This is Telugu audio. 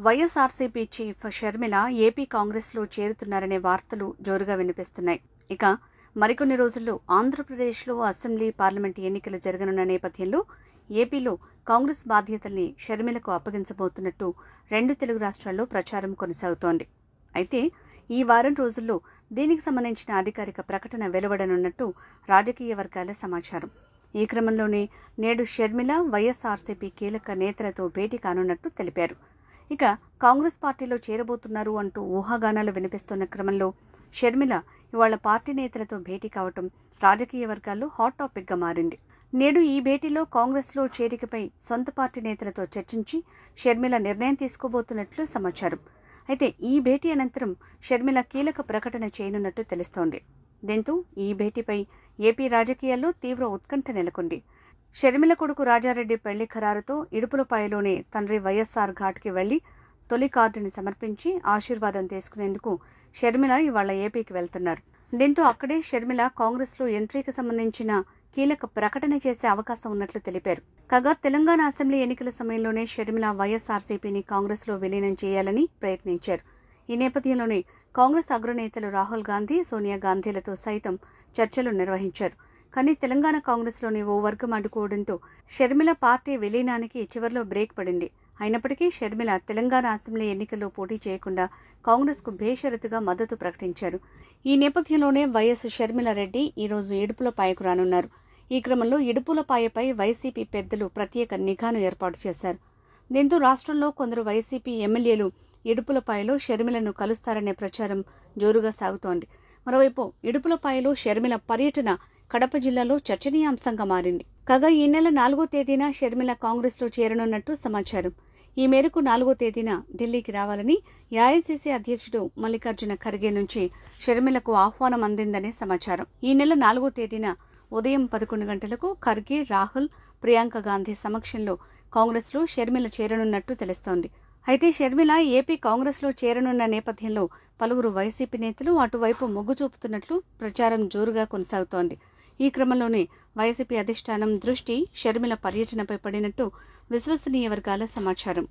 వైఎస్ఆర్సీపీ చీఫ్ షర్మిల ఏపీ కాంగ్రెస్లో చేరుతున్నారనే వార్తలు జోరుగా వినిపిస్తున్నాయి. ఇక మరికొన్ని రోజుల్లో ఆంధ్రప్రదేశ్లో అసెంబ్లీ, పార్లమెంట్ ఎన్నికలు జరగనున్న నేపథ్యంలో ఏపీలో కాంగ్రెస్ బాధ్యతల్ని షర్మిలకు అప్పగించబోతున్నట్టు 2 తెలుగు రాష్ట్రాల్లో ప్రచారం కొనసాగుతోంది. అయితే ఈ వారం రోజుల్లో దీనికి సంబంధించిన అధికారిక ప్రకటన వెలువడనున్నట్టు రాజకీయ వర్గాల సమాచారం. ఈ క్రమంలోనే నేడు షర్మిల వైఎస్ఆర్సీపీ కీలక నేతలతో భేటీ కానున్నట్టు తెలిపారు. ఇక కాంగ్రెస్ పార్టీలో చేరబోతున్నారు అంటూ ఊహాగానాలు వినిపిస్తున్న క్రమంలో షర్మిల ఇవాళ పార్టీ నేతలతో భేటీ కావటం రాజకీయ వర్గాల్లో హాట్ టాపిక్గా మారింది. నేడు ఈ భేటీలో కాంగ్రెస్లో చేరికపై సొంత పార్టీ నేతలతో చర్చించి షర్మిల నిర్ణయం తీసుకోబోతున్నట్లు సమాచారం. అయితే ఈ భేటీ అనంతరం షర్మిల కీలక ప్రకటన చేయనున్నట్టు తెలుస్తోంది. దీంతో ఈ భేటీపై ఏపీ రాజకీయాల్లో తీవ్ర ఉత్కంఠ నెలకొంది. షర్మిల కొడుకు రాజారెడ్డి పెళ్లి ఖరారుతో ఇడుపులపాయలోనే తండ్రి వైఎస్ఆర్ ఘాట్కి వెళ్లి తొలి కార్డుని సమర్పించి ఆశీర్వాదం తీసుకునేందుకు షర్మిల ఇవాళ ఏపీకి వెళ్తున్నారు. దీంతో అక్కడే షర్మిల కాంగ్రెస్లో ఎంట్రీకి సంబంధించిన కీలక ప్రకటన చేసే అవకాశం ఉన్నట్లు తెలిపారు. కాగా తెలంగాణ అసెంబ్లీ ఎన్నికల సమయంలోనే షర్మిల వైఎస్ఆర్సీపీని కాంగ్రెస్లో విలీనం చేయాలని ప్రయత్నించారు. ఈ నేపథ్యంలోనే కాంగ్రెస్ అగ్రనేతలు రాహుల్ గాంధీ, సోనియా గాంధీలతో సైతం చర్చలు నిర్వహించారు. కానీ తెలంగాణ కాంగ్రెస్లోని ఓ వర్గం అడ్డుకోవడంతో షర్మిల పార్టీ విలీనానికి చివర్లో బ్రేక్ పడింది. అయినప్పటికీ షర్మిల తెలంగాణ అసెంబ్లీ ఎన్నికల్లో పోటీ చేయకుండా కాంగ్రెస్కు బేషరతుగా మద్దతు ప్రకటించారు. ఈ నేపథ్యంలోనే వైఎస్ షర్మిల రెడ్డి ఈరోజు ఇడుపులపాయకు రానున్నారు. ఈ క్రమంలో ఇడుపులపాయపై వైసీపీ పెద్దలు ప్రత్యేక నిఘాను ఏర్పాటు చేశారు. దీంతో రాష్ట్రంలో కొందరు వైసీపీ ఎమ్మెల్యేలు ఇడుపులపాయలో షర్మిలను కలుస్తారనే ప్రచారం జోరుగా సాగుతోంది. మరోవైపు ఇడుపులపాయలో షర్మిల పర్యటన కడప జిల్లాలో చర్చనీయాంశంగా మారింది. కాగా ఈ నెల 4వ తేదీన షర్మిల కాంగ్రెస్లో చేరనున్నట్టు సమాచారం. ఈ మేరకు 4వ తేదీన ఢిల్లీకి రావాలని ఏఐసీసీ అధ్యక్షుడు మల్లికార్జున ఖర్గే నుంచి షర్మిలకు ఆహ్వానం అందిందనే సమాచారం. ఈ నెల 4వ తేదీన ఉదయం 11 గంటలకు ఖర్గే, రాహుల్, ప్రియాంక గాంధీ సమక్షంలో కాంగ్రెస్లో షర్మిల చేరనున్నట్టు తెలుస్తోంది. అయితే షర్మిల ఏపీ కాంగ్రెస్లో చేరనున్న నేపథ్యంలో పలువురు వైసీపీ నేతలు అటువైపు మొగ్గు చూపుతున్నట్లు ప్రచారం జోరుగా కొనసాగుతోంది. ఈ క్రమంలోనే వైసీపీ అధిష్టానం దృష్టి షర్మిల పర్యటనపై పడినట్టు విశ్వసనీయ వర్గాల సమాచారం.